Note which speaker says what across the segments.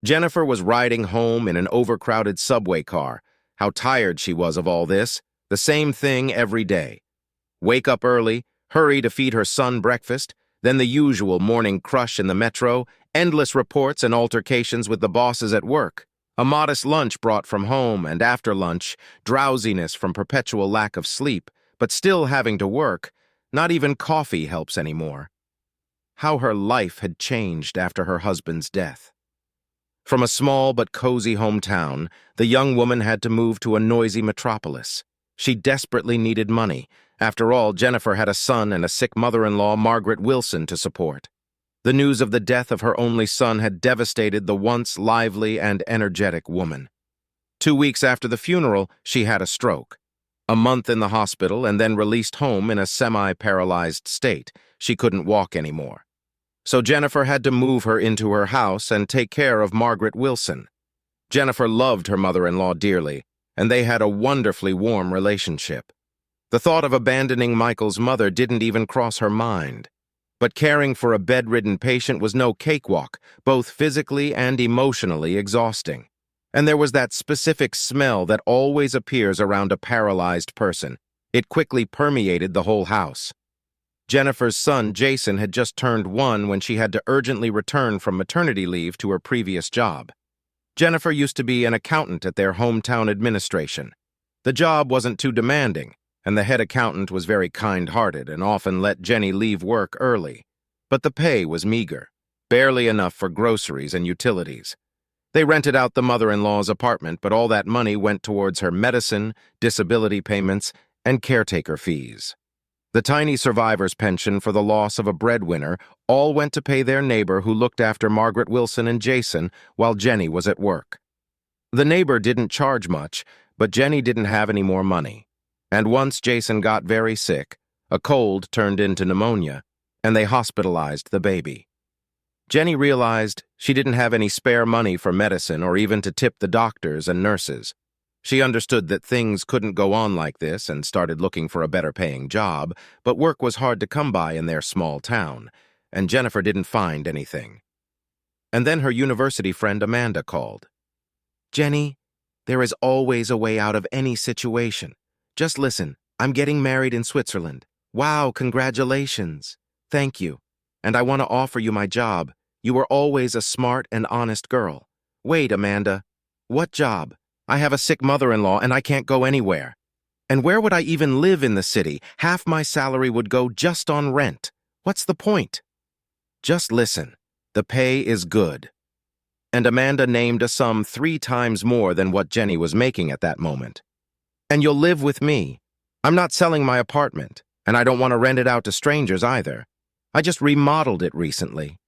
Speaker 1: Jennifer was riding home in an overcrowded subway car. How tired she was of all this. The same thing every day. Wake up early, hurry to feed her son breakfast, then the usual morning crush in the metro, endless reports and altercations with the bosses at work, a modest lunch brought from home, and after lunch, drowsiness from perpetual lack of sleep, but still having to work. Not even coffee helps anymore. How her life had changed after her husband's death. From a small but cozy hometown, the young woman had to move to a noisy metropolis. She desperately needed money. After all, Jennifer had a son and a sick mother-in-law, Margaret Wilson, to support. The news of the death of her only son had devastated the once lively and energetic woman. 2 weeks after the funeral, she had a stroke. A month in the hospital and then released home in a semi-paralyzed state. She couldn't walk anymore. So Jennifer had to move her into her house and take care of Margaret Wilson. Jennifer loved her mother-in-law dearly, and they had a wonderfully warm relationship. The thought of abandoning Michael's mother didn't even cross her mind. But caring for a bedridden patient was no cakewalk, both physically and emotionally exhausting. And there was that specific smell that always appears around a paralyzed person. It quickly permeated the whole house. Jennifer's son, Jason, had just turned 1 when she had to urgently return from maternity leave to her previous job. Jennifer used to be an accountant at their hometown administration. The job wasn't too demanding, and the head accountant was very kind-hearted and often let Jenny leave work early. But the pay was meager, barely enough for groceries and utilities. They rented out the mother-in-law's apartment, but all that money went towards her medicine, disability payments, and caretaker fees. The tiny survivor's pension for the loss of a breadwinner all went to pay their neighbor who looked after Margaret Wilson and Jason while Jenny was at work. The neighbor didn't charge much, but Jenny didn't have any more money. And once Jason got very sick, a cold turned into pneumonia, and they hospitalized the baby. Jenny realized she didn't have any spare money for medicine or even to tip the doctors and nurses. She understood that things couldn't go on like this and started looking for a better-paying job, but work was hard to come by in their small town, and Jennifer didn't find anything. And then her university friend Amanda called. "Jenny, there is always a way out of any situation. Just listen, I'm getting married in Switzerland. Wow, congratulations. Thank you. And I want to offer you my job. You were always a smart and honest girl." "Wait, Amanda. What job? I have a sick mother-in-law and I can't go anywhere. And where would I even live in the city? Half my salary would go just on rent. What's the point?" "Just listen. The pay is good." And Amanda named a sum 3 times more than what Jenny was making at that moment. "And you'll live with me. I'm not selling my apartment, and I don't want to rent it out to strangers either. I just remodeled it recently.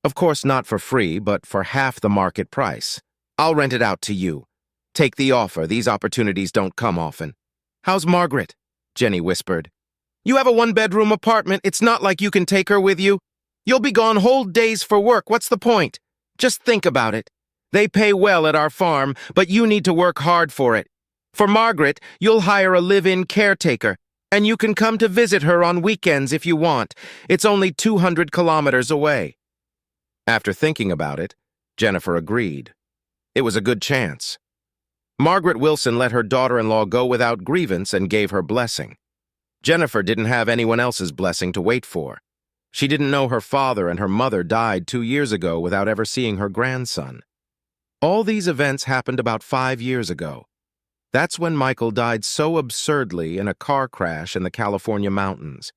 Speaker 1: Of course not for free, but for half the market price. I'll rent it out to you. Take the offer. These opportunities don't come often." "How's Margaret?" Jenny whispered. "You have a 1-bedroom apartment. It's not like you can take her with you. You'll be gone whole days for work. What's the point? Just think about it. They pay well at our farm, but you need to work hard for it. For Margaret, you'll hire a live-in caretaker, and you can come to visit her on weekends if you want. It's only 200 kilometers away." After thinking about it, Jennifer agreed. It was a good chance. Margaret Wilson let her daughter-in-law go without grievance and gave her blessing. Jennifer didn't have anyone else's blessing to wait for. She didn't know her father and her mother died 2 years ago without ever seeing her grandson. All these events happened about 5 years ago. That's when Michael died so absurdly in a car crash in the California mountains.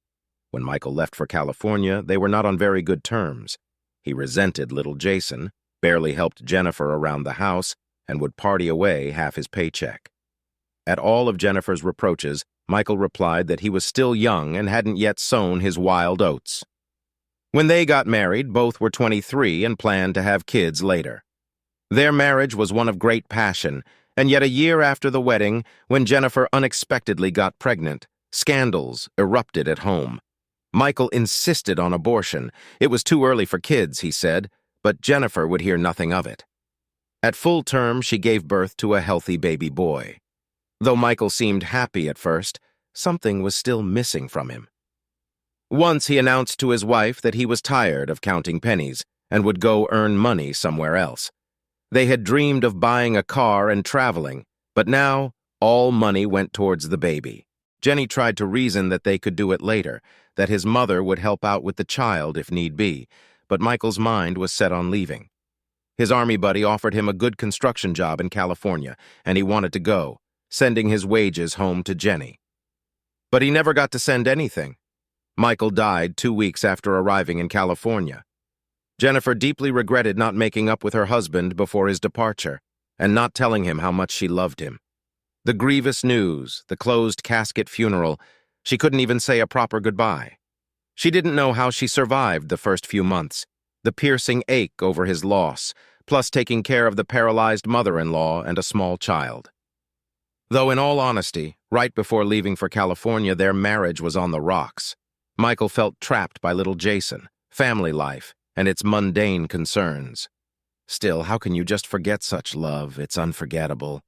Speaker 1: When Michael left for California, they were not on very good terms. He resented little Jason, barely helped Jennifer around the house, and would party away half his paycheck. At all of Jennifer's reproaches, Michael replied that he was still young and hadn't yet sown his wild oats. When they got married, both were 23 and planned to have kids later. Their marriage was one of great passion, and yet a year after the wedding, when Jennifer unexpectedly got pregnant, scandals erupted at home. Michael insisted on abortion. It was too early for kids, he said, but Jennifer would hear nothing of it. At full term, she gave birth to a healthy baby boy. Though Michael seemed happy at first, something was still missing from him. Once he announced to his wife that he was tired of counting pennies and would go earn money somewhere else. They had dreamed of buying a car and traveling, but now all money went towards the baby. Jenny tried to reason that they could do it later, that his mother would help out with the child if need be, but Michael's mind was set on leaving. His army buddy offered him a good construction job in California, and he wanted to go, sending his wages home to Jenny. But he never got to send anything. Michael died 2 weeks after arriving in California. Jennifer deeply regretted not making up with her husband before his departure, and not telling him how much she loved him. The grievous news, the closed casket funeral, she couldn't even say a proper goodbye. She didn't know how she survived the first few months, the piercing ache over his loss, plus taking care of the paralyzed mother-in-law and a small child. Though in all honesty, right before leaving for California, their marriage was on the rocks. Michael felt trapped by little Jason, family life, and its mundane concerns. Still, how can you just forget such love? It's unforgettable.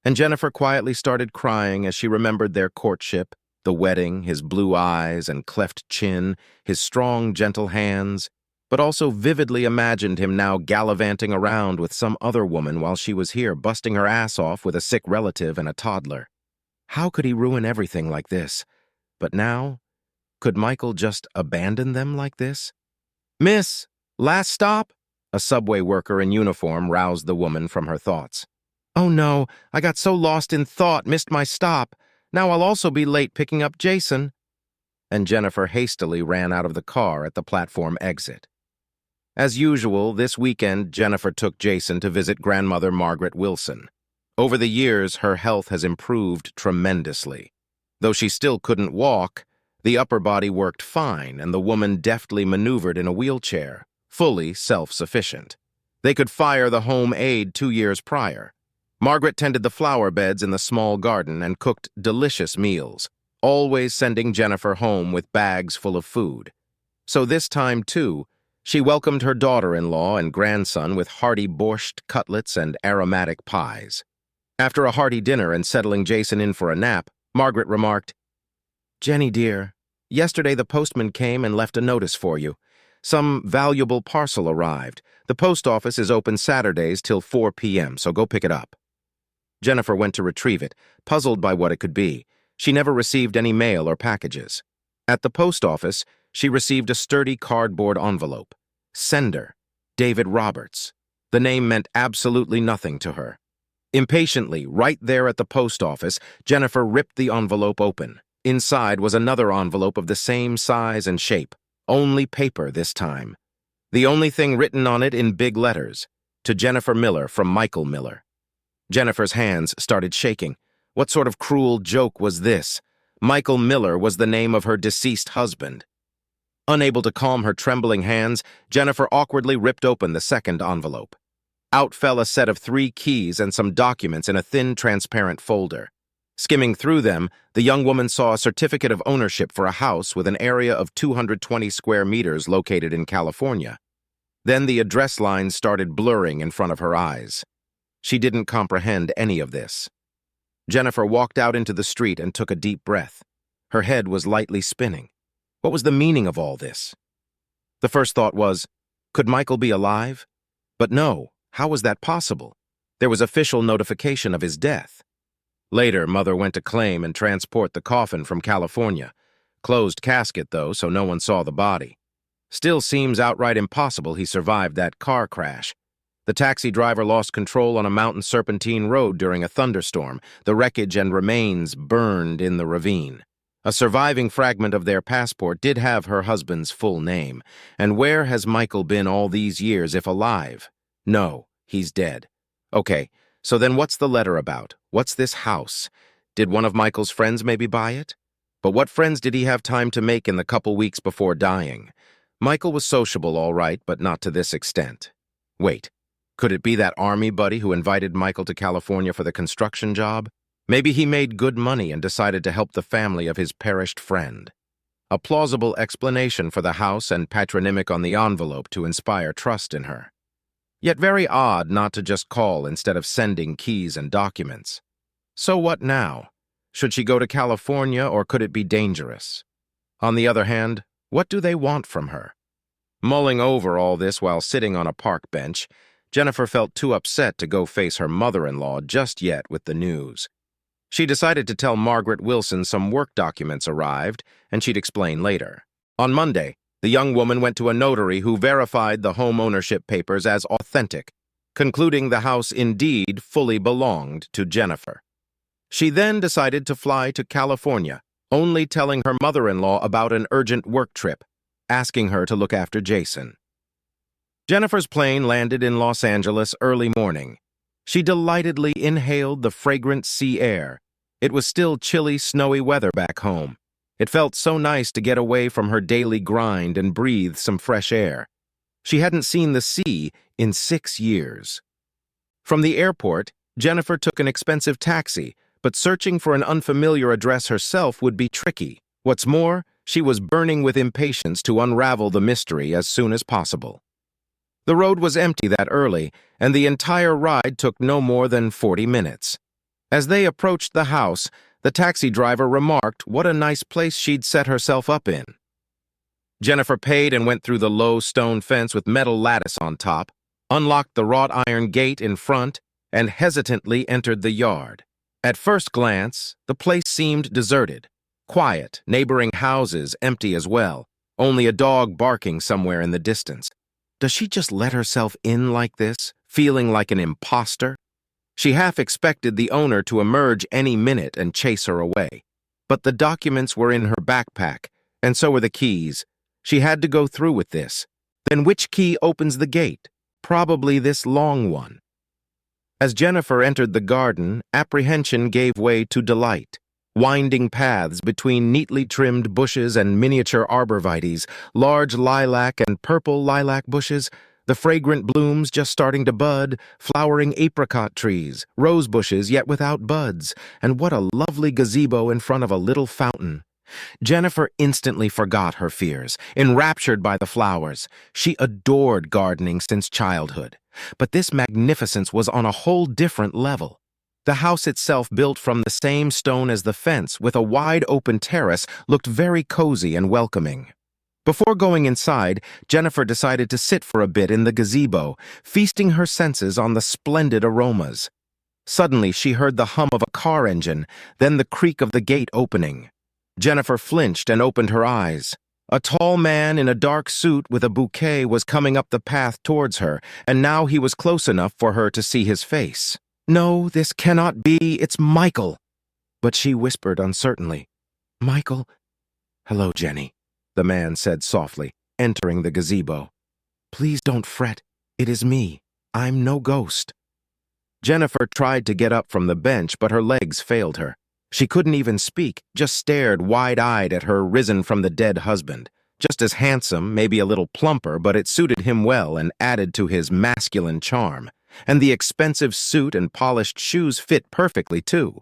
Speaker 1: And Jennifer quietly started crying as she remembered their courtship, the wedding, his blue eyes and cleft chin, his strong, gentle hands, but also vividly imagined him now gallivanting around with some other woman while she was here busting her ass off with a sick relative and a toddler. How could he ruin everything like this? But now, could Michael just abandon them like this? "Miss, last stop?" A subway worker in uniform roused the woman from her thoughts. "Oh no, I got so lost in thought, missed my stop. Now I'll also be late picking up Jason." And Jennifer hastily ran out of the car at the platform exit. As usual, this weekend, Jennifer took Jason to visit grandmother Margaret Wilson. Over the years, her health has improved tremendously. Though she still couldn't walk, the upper body worked fine, and the woman deftly maneuvered in a wheelchair, fully self-sufficient. They could fire the home aid 2 years prior. Margaret tended the flower beds in the small garden and cooked delicious meals, always sending Jennifer home with bags full of food. So this time, too, she welcomed her daughter-in-law and grandson with hearty borscht cutlets and aromatic pies. After a hearty dinner and settling Jason in for a nap, Margaret remarked, "Jenny, dear, yesterday the postman came and left a notice for you. Some valuable parcel arrived. The post office is open Saturdays till 4 p.m., so go pick it up." Jennifer went to retrieve it, puzzled by what it could be. She never received any mail or packages. At the post office, she received a sturdy cardboard envelope. Sender, David Roberts. The name meant absolutely nothing to her. Impatiently, right there at the post office, Jennifer ripped the envelope open. Inside was another envelope of the same size and shape, only paper this time. The only thing written on it in big letters, "To Jennifer Miller from Michael Miller." Jennifer's hands started shaking. What sort of cruel joke was this? Michael Miller was the name of her deceased husband. Unable to calm her trembling hands, Jennifer awkwardly ripped open the second envelope. Out fell a set of 3 keys and some documents in a thin, transparent folder. Skimming through them, the young woman saw a certificate of ownership for a house with an area of 220 square meters located in California. Then the address lines started blurring in front of her eyes. She didn't comprehend any of this. Jennifer walked out into the street and took a deep breath. Her head was lightly spinning. What was the meaning of all this? The first thought was, could Michael be alive? But no, how was that possible? There was official notification of his death. Later, Mother went to claim and transport the coffin from California. Closed casket, though, so no one saw the body. Still seems outright impossible he survived that car crash. The taxi driver lost control on a mountain serpentine road during a thunderstorm. The wreckage and remains burned in the ravine. A surviving fragment of their passport did have her husband's full name. And where has Michael been all these years if alive? No, he's dead. Okay, so then what's the letter about? What's this house? Did one of Michael's friends maybe buy it? But what friends did he have time to make in the couple weeks before dying? Michael was sociable, all right, but not to this extent. Wait. Could it be that army buddy who invited Michael to California for the construction job? Maybe he made good money and decided to help the family of his perished friend. A plausible explanation for the house and patronymic on the envelope to inspire trust in her. Yet very odd not to just call instead of sending keys and documents. So what now? Should she go to California, or could it be dangerous? On the other hand, what do they want from her? Mulling over all this while sitting on a park bench, Jennifer felt too upset to go face her mother-in-law just yet with the news. She decided to tell Margaret Wilson some work documents arrived, and she'd explain later. On Monday, the young woman went to a notary who verified the home ownership papers as authentic, concluding the house indeed fully belonged to Jennifer. She then decided to fly to California, only telling her mother-in-law about an urgent work trip, asking her to look after Jason. Jennifer's plane landed in Los Angeles early morning. She delightedly inhaled the fragrant sea air. It was still chilly, snowy weather back home. It felt so nice to get away from her daily grind and breathe some fresh air. She hadn't seen the sea in 6 years. From the airport, Jennifer took an expensive taxi, but searching for an unfamiliar address herself would be tricky. What's more, she was burning with impatience to unravel the mystery as soon as possible. The road was empty that early, and the entire ride took no more than 40 minutes. As they approached the house, the taxi driver remarked what a nice place she'd set herself up in. Jennifer paid and went through the low stone fence with metal lattice on top, unlocked the wrought iron gate in front, and hesitantly entered the yard. At first glance, the place seemed deserted. Quiet, neighboring houses empty as well, only a dog barking somewhere in the distance. Does she just let herself in like this, feeling like an imposter? She half expected the owner to emerge any minute and chase her away. But the documents were in her backpack, and so were the keys. She had to go through with this. Then which key opens the gate? Probably this long one. As Jennifer entered the garden, apprehension gave way to delight. Winding paths between neatly trimmed bushes and miniature arborvitaes, large lilac and purple lilac bushes, the fragrant blooms just starting to bud, flowering apricot trees, rose bushes yet without buds, and what a lovely gazebo in front of a little fountain. Jennifer instantly forgot her fears, enraptured by the flowers. She adored gardening since childhood. But this magnificence was on a whole different level. The house itself, built from the same stone as the fence, with a wide open terrace, looked very cozy and welcoming. Before going inside, Jennifer decided to sit for a bit in the gazebo, feasting her senses on the splendid aromas. Suddenly, she heard the hum of a car engine, then the creak of the gate opening. Jennifer flinched and opened her eyes. A tall man in a dark suit with a bouquet was coming up the path towards her, and now he was close enough for her to see his face. "No, this cannot be. It's Michael." But she whispered uncertainly, "Michael?" "Hello, Jenny," the man said softly, entering the gazebo. "Please don't fret. It is me. I'm no ghost." Jennifer tried to get up from the bench, but her legs failed her. She couldn't even speak, just stared wide-eyed at her risen-from-the-dead husband. Just as handsome, maybe a little plumper, but it suited him well and added to his masculine charm. And the expensive suit and polished shoes fit perfectly, too.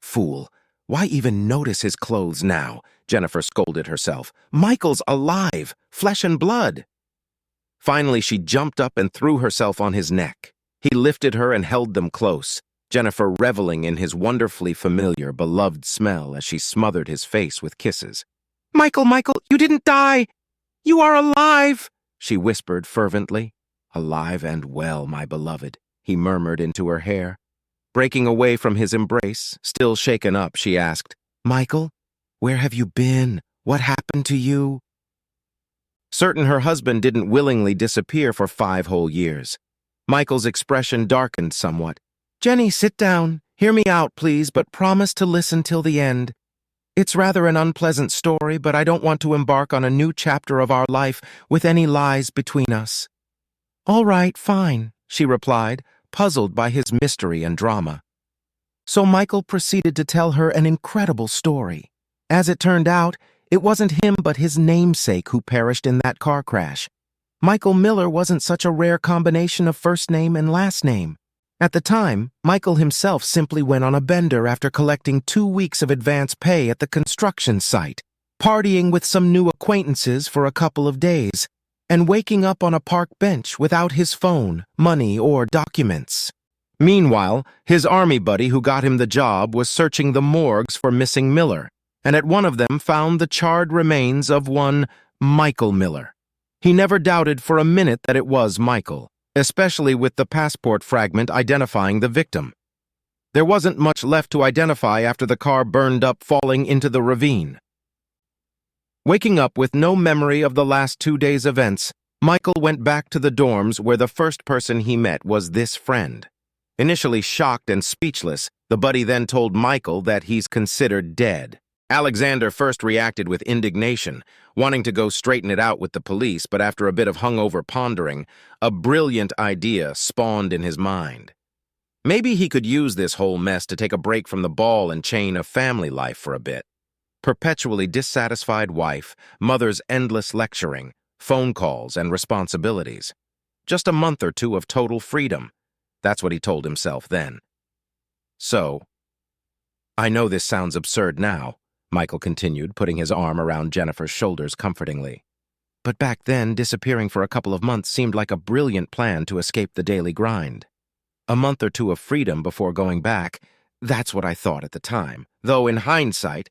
Speaker 1: Fool. Why even notice his clothes now? Jennifer scolded herself. Michael's alive, flesh and blood. Finally, she jumped up and threw herself on his neck. He lifted her and held them close, Jennifer reveling in his wonderfully familiar, beloved smell as she smothered his face with kisses. "Michael, Michael, you didn't die! You are alive!" she whispered fervently. "Alive and well, my beloved," he murmured into her hair. Breaking away from his embrace, still shaken up, she asked, "Michael, where have you been? What happened to you?" Certain her husband didn't willingly disappear for 5 whole years. Michael's expression darkened somewhat. "Jenny, sit down. Hear me out, please, but promise to listen till the end. It's rather an unpleasant story, but I don't want to embark on a new chapter of our life with any lies between us." "All right, fine," she replied, puzzled by his mystery and drama. So Michael proceeded to tell her an incredible story. As it turned out, it wasn't him but his namesake who perished in that car crash. Michael Miller wasn't such a rare combination of first name and last name. At the time, Michael himself simply went on a bender after collecting 2 weeks of advance pay at the construction site, partying with some new acquaintances for a couple of days, and waking up on a park bench without his phone, money, or documents. Meanwhile, his army buddy who got him the job was searching the morgues for missing Miller, and at one of them found the charred remains of one Michael Miller. He never doubted for a minute that it was Michael. especially with the passport fragment identifying the victim. There wasn't much left to identify after the car burned up, falling into the ravine. Waking up with no memory of the last 2 days' events, Michael went back to the dorms where the first person he met was this friend. Initially shocked and speechless, the buddy then told Michael that he's considered dead. Alexander first reacted with indignation, wanting to go straighten it out with the police, but after a bit of hungover pondering, a brilliant idea spawned in his mind. Maybe he could use this whole mess to take a break from the ball and chain of family life for a bit. Perpetually dissatisfied wife, mother's endless lecturing, phone calls, and responsibilities. Just a month or two of total freedom. That's what he told himself then. So, I know this sounds absurd now, Michael continued, putting his arm around Jennifer's shoulders comfortingly. But back then, disappearing for a couple of months seemed like a brilliant plan to escape the daily grind. A month or two of freedom before going back, that's what I thought at the time. Though in hindsight,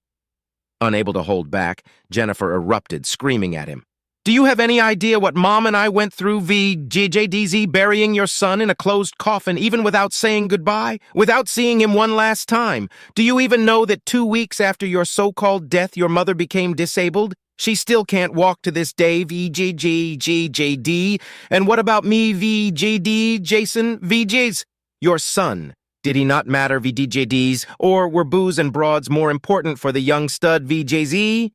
Speaker 1: unable to hold back, Jennifer erupted, screaming at him. Do you have any idea what Mom and I went through VJJDZ burying your son in a closed coffin even without saying goodbye? Without seeing him one last time? Do you even know that 2 weeks after your so-called death your mother became disabled? She still can't walk to this day, VJJD. And what about me, VJD, Jason, VJs? Your son. Did he not matter, VDJDs? Or were booze and broads more important for the young stud, VJZ?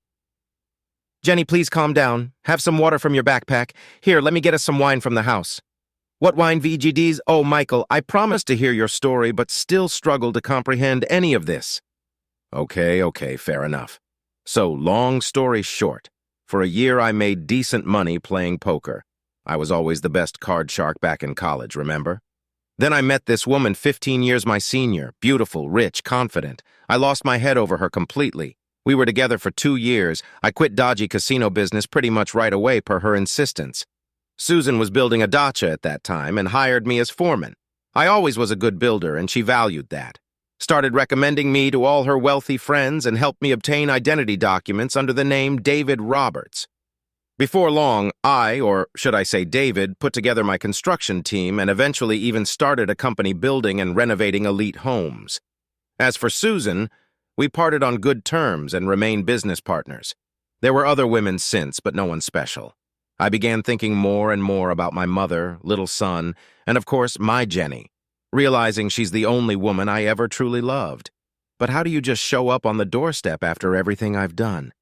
Speaker 1: Jenny, please calm down. Have some water from your backpack. Here, let me get us some wine from the house. What wine, VGDs? Oh, Michael, I promised to hear your story, but still struggle to comprehend any of this. Okay, fair enough. So, long story short, for a year I made decent money playing poker. I was always the best card shark back in college, remember? Then I met this woman 15 years my senior, beautiful, rich, confident. I lost my head over her completely. We were together for 2 years. I quit dodgy casino business pretty much right away per her insistence. Susan was building a dacha at that time and hired me as foreman. I always was a good builder, and she valued that. Started recommending me to all her wealthy friends and helped me obtain identity documents under the name David Roberts. Before long, I, or should I say David, put together my construction team and eventually even started a company building and renovating elite homes. As for Susan, we parted on good terms and remained business partners. There were other women since, but no one special. I began thinking more and more about my mother, little son, and of course, my Jenny, realizing she's the only woman I ever truly loved. But how do you just show up on the doorstep after everything I've done?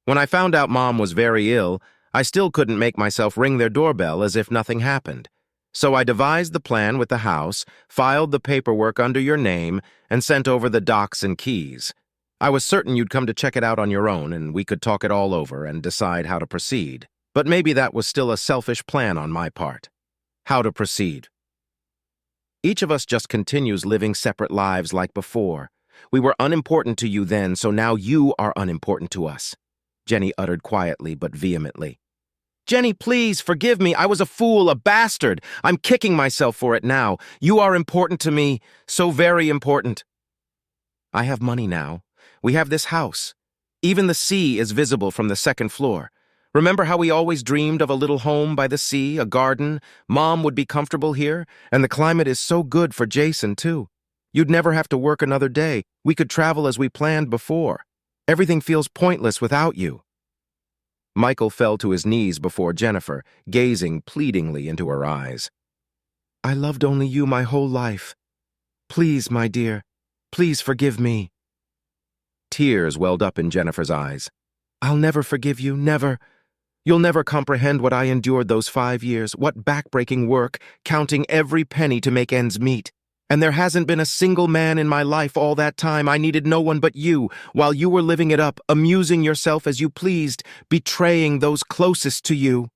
Speaker 1: When I found out Mom was very ill, I still couldn't make myself ring their doorbell as if nothing happened. So I devised the plan with the house, filed the paperwork under your name, and sent over the docs and keys. I was certain you'd come to check it out on your own, and we could talk it all over and decide how to proceed. But maybe that was still a selfish plan on my part. How to proceed? Each of us just continues living separate lives like before. We were unimportant to you then, so now you are unimportant to us, Jenny uttered quietly but vehemently. Jenny, please, forgive me. I was a fool, a bastard. I'm kicking myself for it now. You are important to me, so very important. I have money now. We have this house. Even the sea is visible from the second floor. Remember how we always dreamed of a little home by the sea, a garden? Mom would be comfortable here, and the climate is so good for Jason, too. You'd never have to work another day. We could travel as we planned before. Everything feels pointless without you. Michael fell to his knees before Jennifer, gazing pleadingly into her eyes. I loved only you my whole life. Please, my dear, please forgive me. Tears welled up in Jennifer's eyes. I'll never forgive you, never. You'll never comprehend what I endured those 5 years, what backbreaking work, counting every penny to make ends meet. And there hasn't been a single man in my life all that time. I needed no one but you, while you were living it up, amusing yourself as you pleased, betraying those closest to you.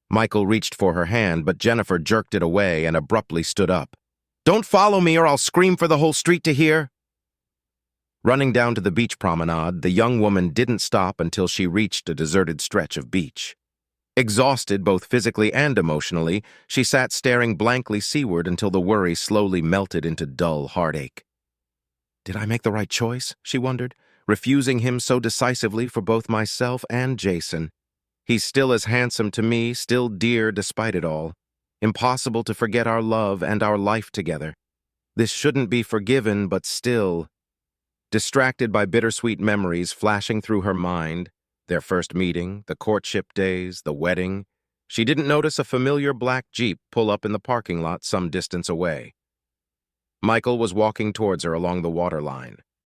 Speaker 1: Michael reached for her hand, but Jennifer jerked it away and abruptly stood up. Don't follow me or I'll scream for the whole street to hear. Running down to the beach promenade, the young woman didn't stop until she reached a deserted stretch of beach. Exhausted both physically and emotionally, she sat staring blankly seaward until the worry slowly melted into dull heartache. Did I make the right choice, she wondered, refusing him so decisively for both myself and Jason? He's still as handsome to me, still dear despite it all. Impossible to forget our love and our life together. This shouldn't be forgiven, but still. Distracted by bittersweet memories flashing through her mind, their first meeting, the courtship days, the wedding, she didn't notice a familiar black Jeep pull up in the parking lot some distance away. Michael was walking towards her along the waterline.